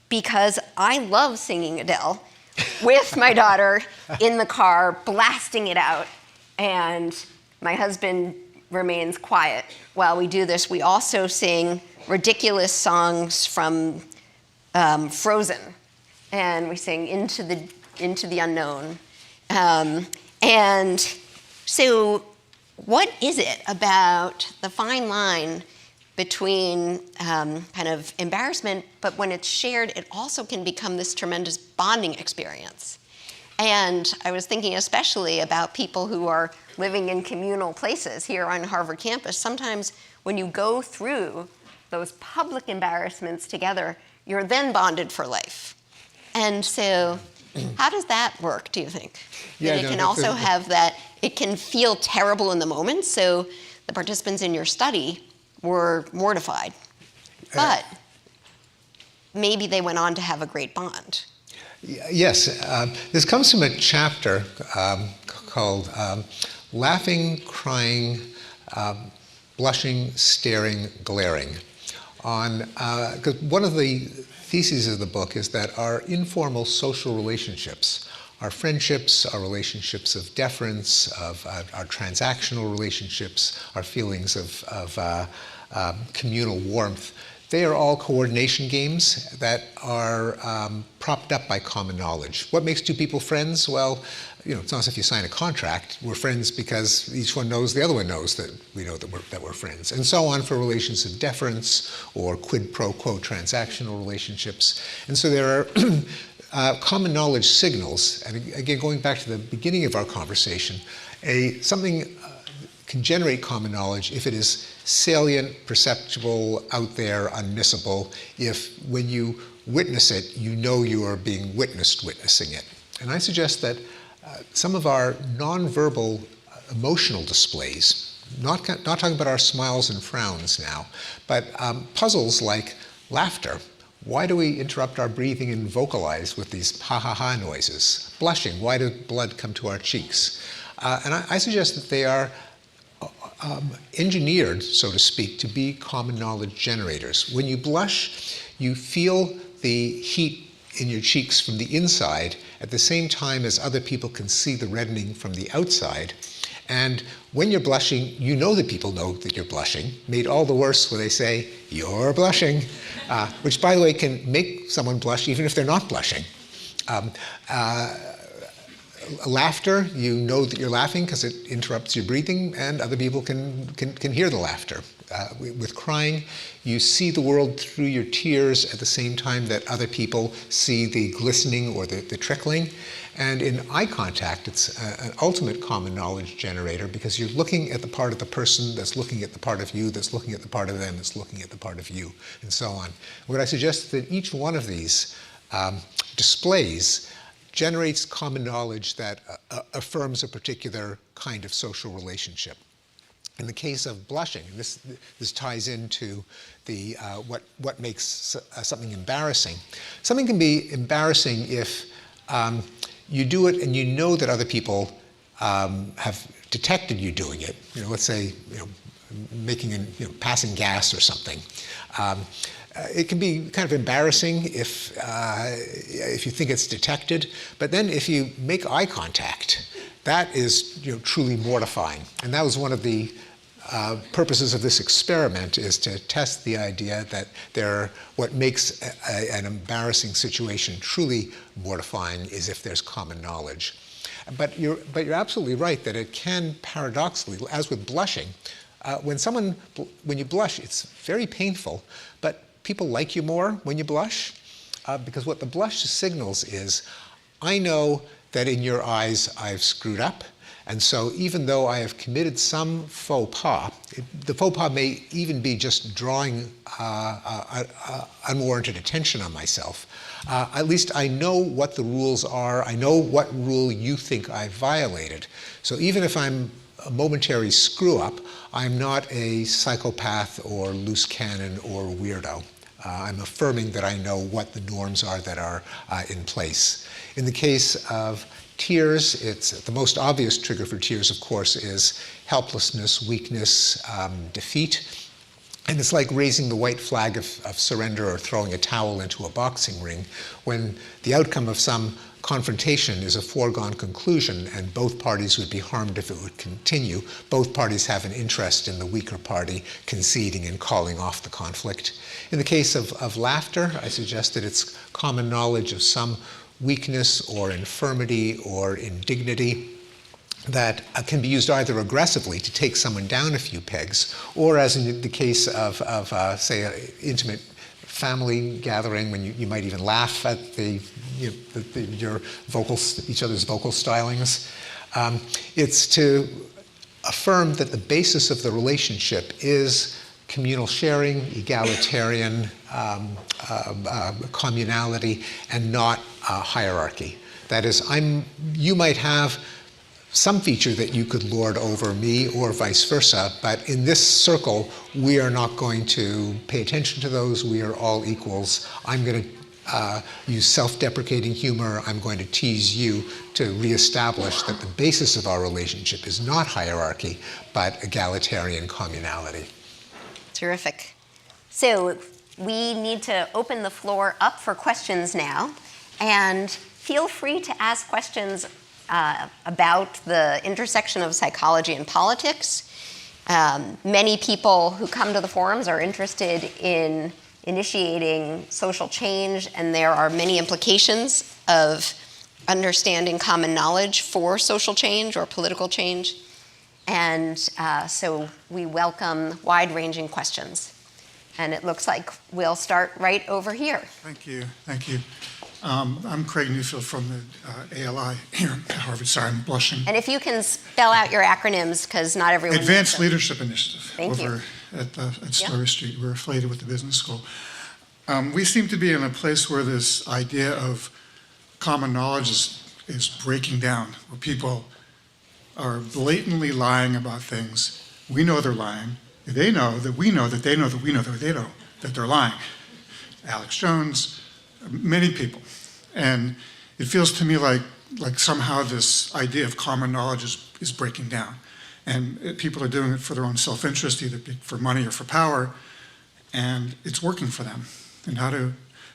because I love singing Adele with my daughter in the car, blasting it out, and my husband remains quiet while we do this. We also sing ridiculous songs from Frozen, and we sing Into the Unknown. And so what is it about the fine line between kind of embarrassment, but when it's shared, it also can become this tremendous bonding experience? And I was thinking especially about people who are living in communal places here on Harvard campus. Sometimes when you go through those public embarrassments together, you're then bonded for life. And so how does that work, do you think? Yeah, that it can also have that, it can feel terrible in the moment, so the participants in your study were mortified, but maybe they went on to have a great bond. Yes, this comes from a chapter called Laughing, Crying, Blushing, Staring, Glaring. Because one of the theses of the book is that our informal social relationships, our friendships, our relationships of deference, of our transactional relationships, our feelings of communal warmth, they are all coordination games that are propped up by common knowledge. What makes two people friends? Well, it's not as if you sign a contract. We're friends because each one knows the other one knows that we know that we're friends. And so on for relations of deference or quid pro quo transactional relationships. And so there are common knowledge signals. And again, going back to the beginning of our conversation, something can generate common knowledge if it is salient, perceptible, out there, unmissable, if when you witness it, you know you are being witnessing it. And I suggest that some of our nonverbal emotional displays, not talking about our smiles and frowns now, but puzzles like laughter. Why do we interrupt our breathing and vocalize with these ha-ha-ha noises? Blushing, why does blood come to our cheeks? And I suggest that they are engineered, so to speak, to be common knowledge generators. When you blush, you feel the heat in your cheeks from the inside at the same time as other people can see the reddening from the outside. And when you're blushing, you know that people know that you're blushing, made all the worse when they say, "You're blushing," which, by the way, can make someone blush even if they're not blushing. Laughter, you know that you're laughing because it interrupts your breathing, and other people can hear the laughter. With crying, you see the world through your tears at the same time that other people see the glistening or the trickling. And in eye contact, it's an ultimate common knowledge generator because you're looking at the part of the person that's looking at the part of you, that's looking at the part of them, that's looking at the part of you, and so on. What I suggest is that each one of these displays generates common knowledge that affirms a particular kind of social relationship. In the case of blushing, and this ties into the what makes something embarrassing. Something can be embarrassing if you do it and you know that other people have detected you doing it. Let's say making passing gas or something. It can be kind of embarrassing if you think it's detected, but then if you make eye contact, that is truly mortifying. And that was one of the purposes of this experiment, is to test the idea that what makes an embarrassing situation truly mortifying is if there's common knowledge. But you're absolutely right that it can paradoxically, as with blushing, when you blush, it's very painful, but people like you more when you blush, because what the blush signals is, I know that in your eyes I've screwed up, and so even though I have committed some faux pas, the faux pas may even be just drawing unwarranted attention on myself, at least I know what the rules are, I know what rule you think I violated. So even if I'm a momentary screw-up, I'm not a psychopath or loose cannon or weirdo. I'm affirming that I know what the norms are that are in place. In the case of tears, the most obvious trigger for tears, of course, is helplessness, weakness, defeat. And it's like raising the white flag of surrender or throwing a towel into a boxing ring when the outcome of some confrontation is a foregone conclusion and both parties would be harmed if it would continue. Both parties have an interest in the weaker party conceding and calling off the conflict. In the case of laughter, I suggest that it's common knowledge of some weakness or infirmity or indignity that can be used either aggressively to take someone down a few pegs, or as in the case of say, an intimate family gathering, when you might even laugh at your each other's vocal stylings. It's to affirm that the basis of the relationship is communal sharing, egalitarian communality, and not hierarchy. That is, you might have some feature that you could lord over me or vice versa, but in this circle, we are not going to pay attention to those. We are all equals. I'm going to use self-deprecating humor. I'm going to tease you to reestablish that the basis of our relationship is not hierarchy, but egalitarian communality. Terrific. So we need to open the floor up for questions now, and feel free to ask questions about the intersection of psychology and politics. Many people who come to the forums are interested in initiating social change, and there are many implications of understanding common knowledge for social change or political change. And so we welcome wide-ranging questions. And it looks like we'll start right over here. Thank you. Thank you. I'm Craig Newfield from the ALI here at Harvard. Sorry, I'm blushing. And if you can spell out your acronyms, because not everyone Advanced Leadership Initiative. Thank you. Over at Story Street. We're affiliated with the business school. We seem to be in a place where this idea of common knowledge is breaking down, where people are blatantly lying about things. We know they're lying. They know that we know that they know that we know that they know that they're lying. Alex Jones, many people. And it feels to me like somehow this idea of common knowledge is breaking down. And people are doing it for their own self-interest, either for money or for power, and it's working for them. And how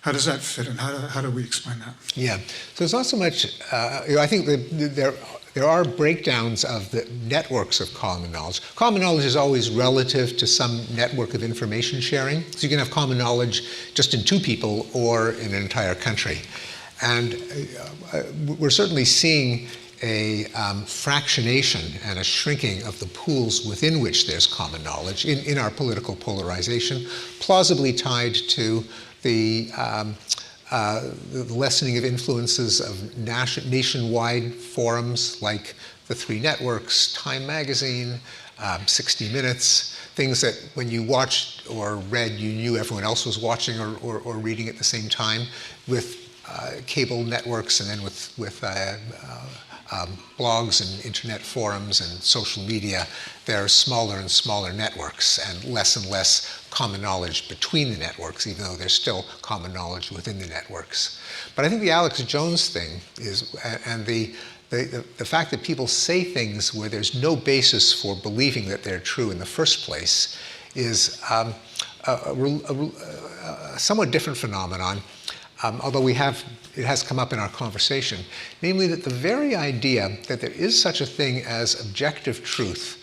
How does that fit, and how do we explain that? Yeah, so it's not so much, I think that there are breakdowns of the networks of common knowledge. Common knowledge is always relative to some network of information sharing. So you can have common knowledge just in two people or in an entire country. And we're certainly seeing a fractionation and a shrinking of the pools within which there's common knowledge in our political polarization, plausibly tied to the lessening of influences of nationwide forums like the three networks, Time Magazine, 60 Minutes, things that when you watched or read, you knew everyone else was watching or reading at the same time, with cable networks, and then with blogs and internet forums and social media, there are smaller and smaller networks and less common knowledge between the networks, even though there's still common knowledge within the networks. But I think the Alex Jones thing is, and the fact that people say things where there's no basis for believing that they're true in the first place, is a somewhat different phenomenon. Although it has come up in our conversation, namely that the very idea that there is such a thing as objective truth,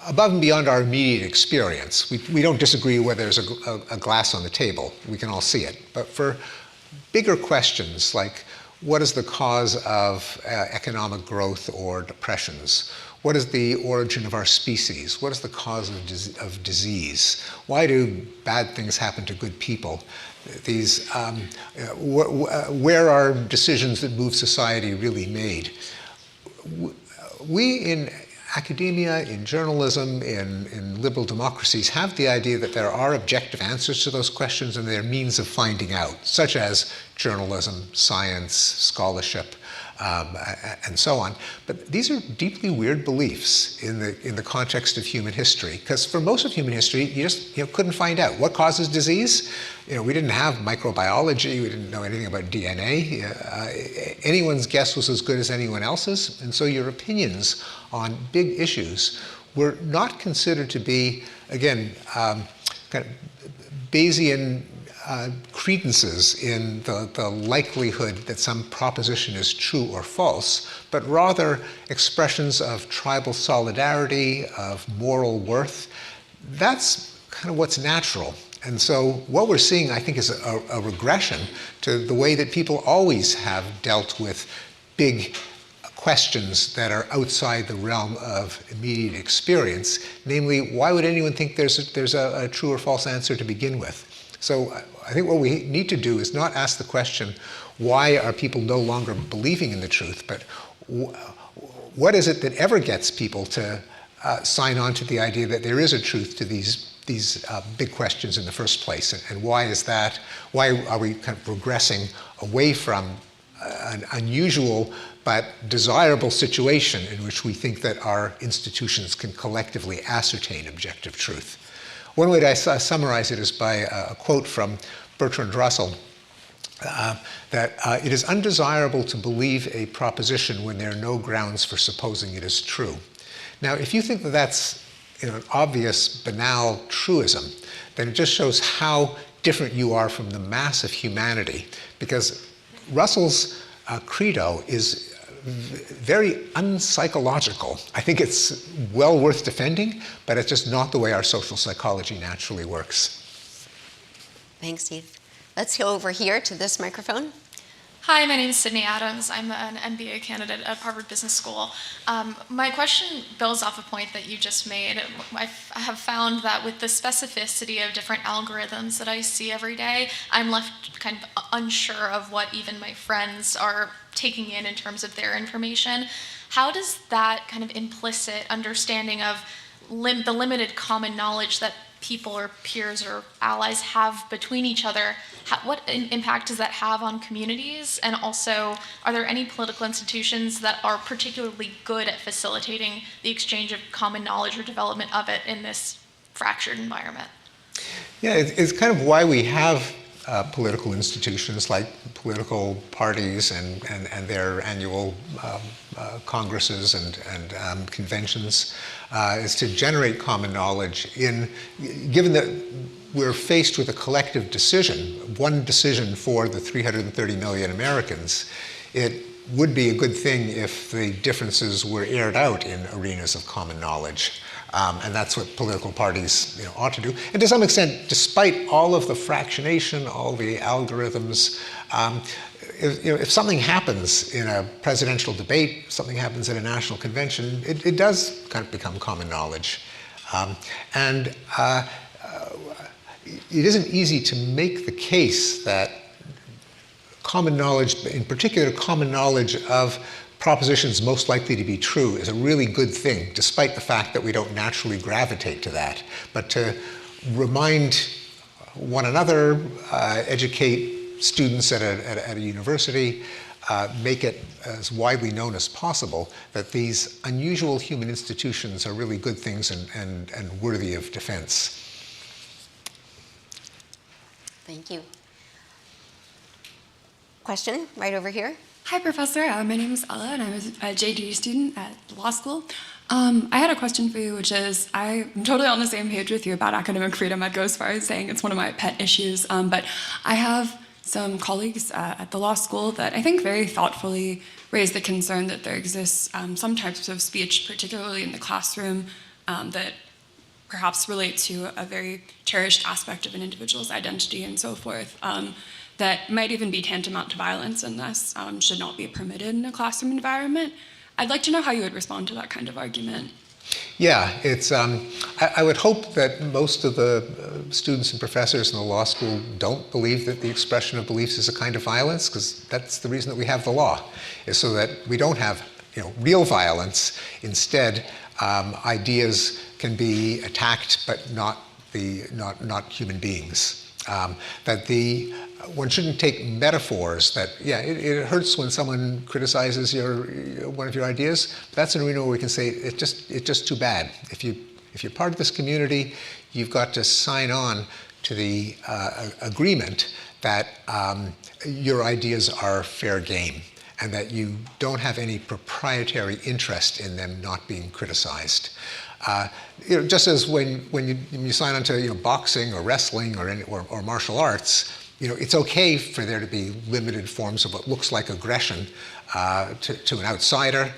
above and beyond our immediate experience. We don't disagree whether there's a glass on the table. We can all see it. But for bigger questions like, what is the cause of economic growth or depressions? What is the origin of our species? What is the cause of disease? Why do bad things happen to good people? These, where are decisions that move society really made? We in academia, in journalism, in liberal democracies have the idea that there are objective answers to those questions and there are means of finding out, such as journalism, science, scholarship, and so on. But these are deeply weird beliefs in the context of human history, because for most of human history, you just couldn't find out what causes disease. We didn't have microbiology. We didn't know anything about DNA. Anyone's guess was as good as anyone else's, and so your opinions on big issues were not considered to be, again, kind of Bayesian credences in the likelihood that some proposition is true or false, but rather expressions of tribal solidarity, of moral worth. That's kind of what's natural. And so what we're seeing, I think, is a regression to the way that people always have dealt with big questions that are outside the realm of immediate experience. Namely, why would anyone think there's a true or false answer to begin with? So I think what we need to do is not ask the question, why are people no longer believing in the truth, but what is it that ever gets people to sign on to the idea that there is a truth to these big questions in the first place, and why is that? Why are we kind of regressing away from an unusual but desirable situation in which we think that our institutions can collectively ascertain objective truth? One way to summarize it is by a quote from Bertrand Russell, that it is undesirable to believe a proposition when there are no grounds for supposing it is true. Now, if you think that that's an obvious, banal truism, then it just shows how different you are from the mass of humanity, because Russell's credo is very unpsychological. I think it's well worth defending, but it's just not the way our social psychology naturally works. Thanks, Steve. Let's go over here to this microphone. Hi, my name is Sydney Adams. I'm an MBA candidate at Harvard Business School. My question builds off a point that you just made. I have found that with the specificity of different algorithms that I see every day, I'm left kind of unsure of what even my friends are taking in terms of their information. How does that kind of implicit understanding of the limited common knowledge that people or peers or allies have between each other, what impact does that have on communities? And also, are there any political institutions that are particularly good at facilitating the exchange of common knowledge or development of it in this fractured environment? Yeah, it's kind of why we have political institutions like political parties and their annual congresses and conventions, is to generate common knowledge given that we're faced with a collective decision, one decision for the 330 million Americans. It would be a good thing if the differences were aired out in arenas of common knowledge. And that's what political parties ought to do. And to some extent, despite all of the fractionation, all the algorithms, if something happens in a presidential debate, something happens at a national convention, it does kind of become common knowledge. It isn't easy to make the case that common knowledge, in particular common knowledge of propositions most likely to be true, is a really good thing, despite the fact that we don't naturally gravitate to that. But to remind one another, educate students at a university, make it as widely known as possible that these unusual human institutions are really good things and worthy of defense. Thank you. Question right over here. Hi, Professor. My name is Ella, and I'm a JD student at law school. I had a question for you, which is, I'm totally on the same page with you about academic freedom. I'd go as far as saying it's one of my pet issues. But I have some colleagues at the law school that I think very thoughtfully raise the concern that there exists some types of speech, particularly in the classroom, that perhaps relate to a very cherished aspect of an individual's identity and so forth. That might even be tantamount to violence and thus should not be permitted in a classroom environment. I'd like to know how you would respond to that kind of argument. Yeah, it's. I would hope that most of the students and professors in the law school don't believe that the expression of beliefs is a kind of violence, because that's the reason that we have the law, is so that we don't have real violence. Instead, ideas can be attacked, but not human beings. One shouldn't take metaphors that, it hurts when someone criticizes one of your ideas. That's an arena where we can say, it's just too bad. If you're part of this community, you've got to sign on to the agreement that your ideas are fair game and that you don't have any proprietary interest in them not being criticized. Just as when you sign on to boxing or wrestling or martial arts, it's okay for there to be limited forms of what looks like aggression to an outsider.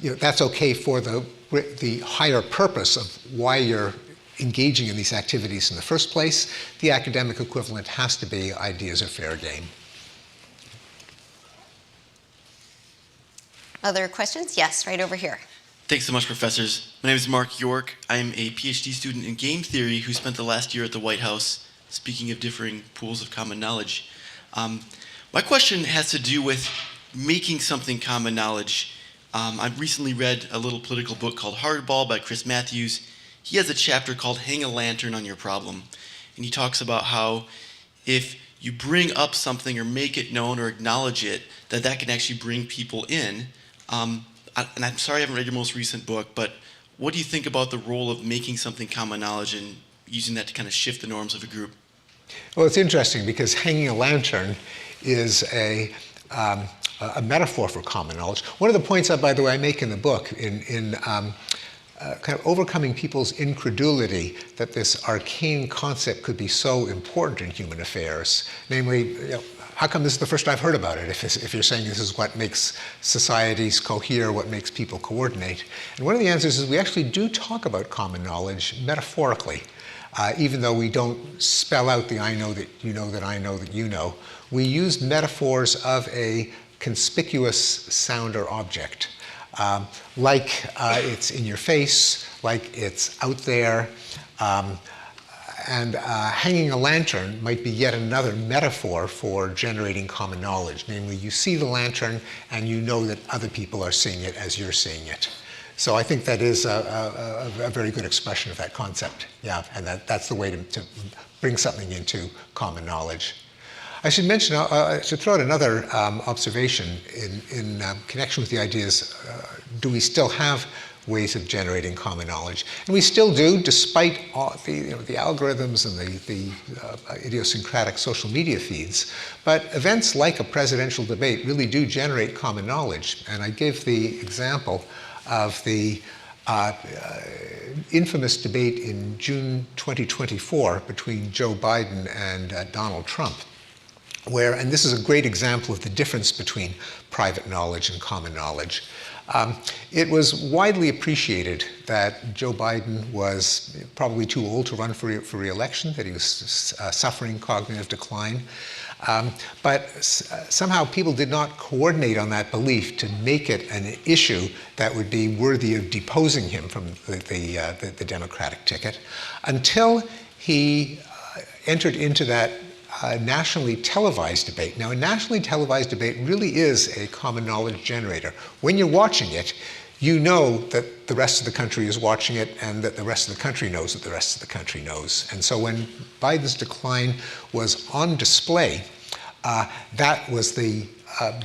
That's okay for the higher purpose of why you're engaging in these activities in the first place. The academic equivalent has to be ideas are fair game. Other questions? Yes, right over here. Thanks so much, professors. My name is Mark York. I am a PhD student in game theory who spent the last year at the White House speaking of differing pools of common knowledge. My question has to do with making something common knowledge. I've recently read a little political book called Hardball by Chris Matthews. He has a chapter called Hang a Lantern on Your Problem. And he talks about how if you bring up something or make it known or acknowledge it, that can actually bring people in. And I'm sorry I haven't read your most recent book, but what do you think about the role of making something common knowledge and using that to kind of shift the norms of a group? Well, it's interesting because hanging a lantern is a metaphor for common knowledge. One of the points, by the way, I make in the book in kind of overcoming people's incredulity that this arcane concept could be so important in human affairs, namely, how come this is the first I've heard about it if you're saying this is what makes societies cohere, what makes people coordinate? And one of the answers is we actually do talk about common knowledge metaphorically. Even though we don't spell out the I know that you know that I know that you know, we use metaphors of a conspicuous sound or object, like it's in your face, like it's out there, and hanging a lantern might be yet another metaphor for generating common knowledge. Namely, you see the lantern and you know that other people are seeing it as you're seeing it. So I think that is a very good expression of that concept. Yeah, and that's the way to bring something into common knowledge. I should mention, I should throw out another observation in connection with the ideas, do we still have ways of generating common knowledge? And we still do, despite all the algorithms and the idiosyncratic social media feeds. But events like a presidential debate really do generate common knowledge. And I give the example of the infamous debate in June 2024 between Joe Biden and Donald Trump, where, and this is a great example of the difference between private knowledge and common knowledge. It was widely appreciated that Joe Biden was probably too old to run for re-election, that he was suffering cognitive decline. But somehow people did not coordinate on that belief to make it an issue that would be worthy of deposing him from the Democratic ticket until he entered into that nationally televised debate. Now, a nationally televised debate really is a common knowledge generator. When you're watching it, you know that the rest of the country is watching it and that the rest of the country knows that the rest of the country knows. And so when Biden's decline was on display, that was the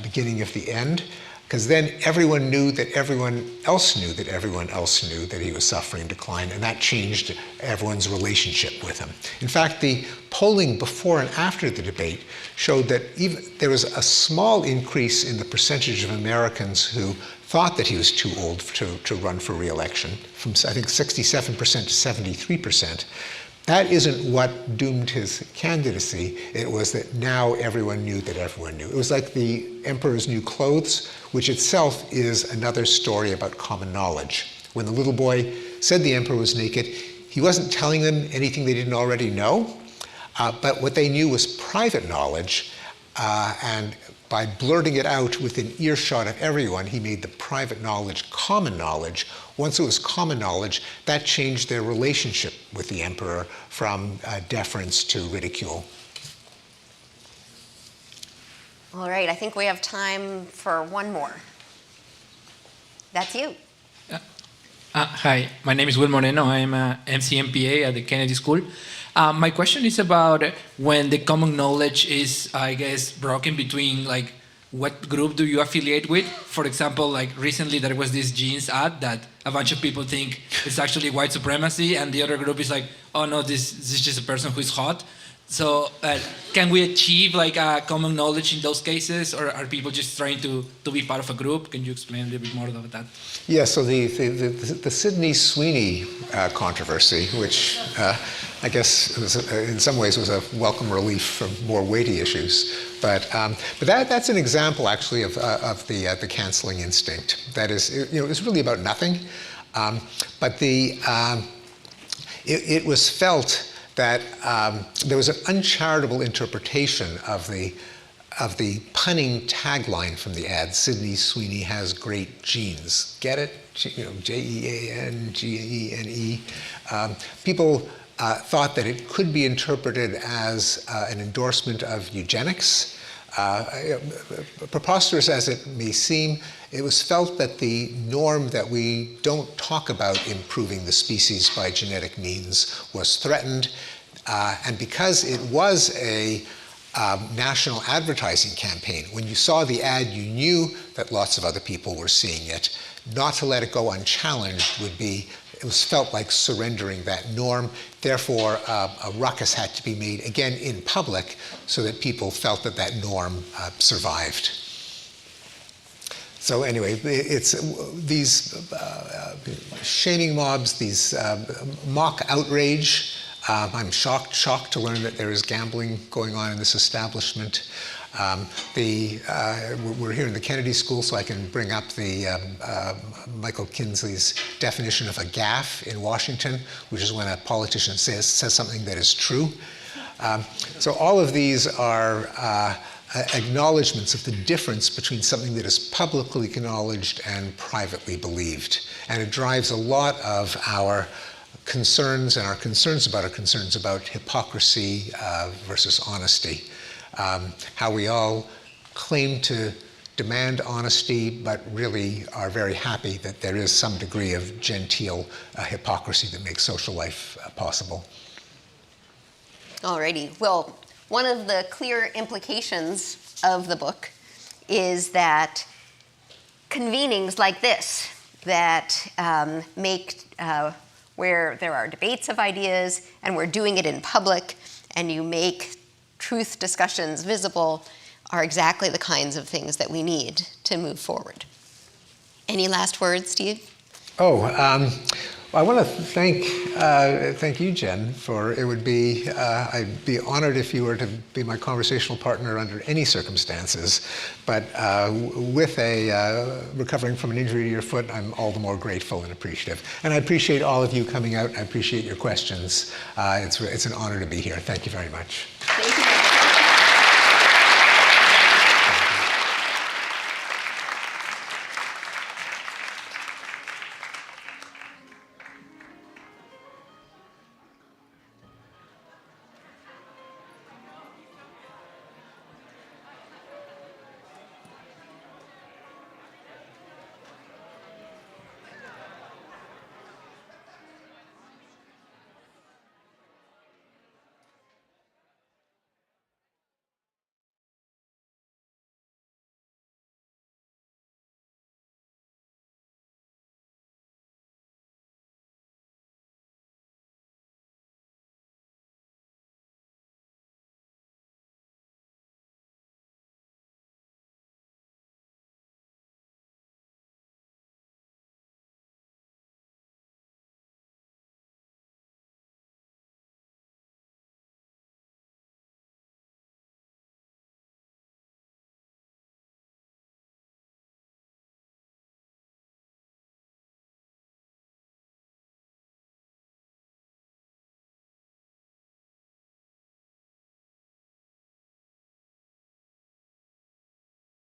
beginning of the end, because then everyone knew that everyone else knew that everyone else knew that he was suffering decline, and that changed everyone's relationship with him. In fact, the polling before and after the debate showed that there was a small increase in the percentage of Americans who thought that he was too old to run for re-election, from I think 67% to 73%. That isn't what doomed his candidacy. It was that now everyone knew that everyone knew. It was like the emperor's new clothes, which itself is another story about common knowledge. When the little boy said the emperor was naked, he wasn't telling them anything they didn't already know, but what they knew was private knowledge, and by blurting it out within earshot of everyone, he made the private knowledge common knowledge. Once it was common knowledge, that changed their relationship with the emperor from deference to ridicule. All right, I think we have time for one more. That's you. Hi, my name is Will Moreno. I'm a MCMPA at the Kennedy School. My question is about when the common knowledge is, I guess, broken between, like, what group do you affiliate with? For example, like recently there was this jeans ad that a bunch of people think it's actually white supremacy, and the other group is like, oh no, this is just a person who is hot. So can we achieve like a common knowledge in those cases, or are people just trying to be part of a group? Can you explain a little bit more about that? Yeah, so the Sydney Sweeney controversy, which I guess was, in some ways was a welcome relief from more weighty issues, but that's an example actually of the canceling instinct. That is, it's really about nothing, but it was felt that there was an uncharitable interpretation of the punning tagline from the ad. Sydney Sweeney has great genes. Get it? Jeangene. People thought that it could be interpreted as an endorsement of eugenics. Preposterous as it may seem, it was felt that the norm that we don't talk about improving the species by genetic means was threatened. And because it was a national advertising campaign, when you saw the ad, you knew that lots of other people were seeing it. Not to let it go unchallenged it was felt like surrendering that norm. Therefore, a ruckus had to be made, again, in public, so that people felt that that norm survived. So anyway, it's these shaming mobs, these mock outrage. I'm shocked to learn that there is gambling going on in this establishment. We're here in the Kennedy School, so I can bring up the Michael Kinsley's definition of a gaffe in Washington, which is when a politician says something that is true. So all of these are acknowledgments of the difference between something that is publicly acknowledged and privately believed. And it drives a lot of our concerns and our concerns about hypocrisy versus honesty. How we all claim to demand honesty, but really are very happy that there is some degree of genteel hypocrisy that makes social life possible. Alrighty, well, one of the clear implications of the book is that convenings like this that make where there are debates of ideas and we're doing it in public and you make truth discussions visible are exactly the kinds of things that we need to move forward. Any last words, Steve? I want to thank you, Jen, for it would be, I'd be honored if you were to be my conversational partner under any circumstances, but with recovering from an injury to your foot, I'm all the more grateful and appreciative. And I appreciate all of you coming out. I appreciate your questions. It's an honor to be here. Thank you very much. Thank you.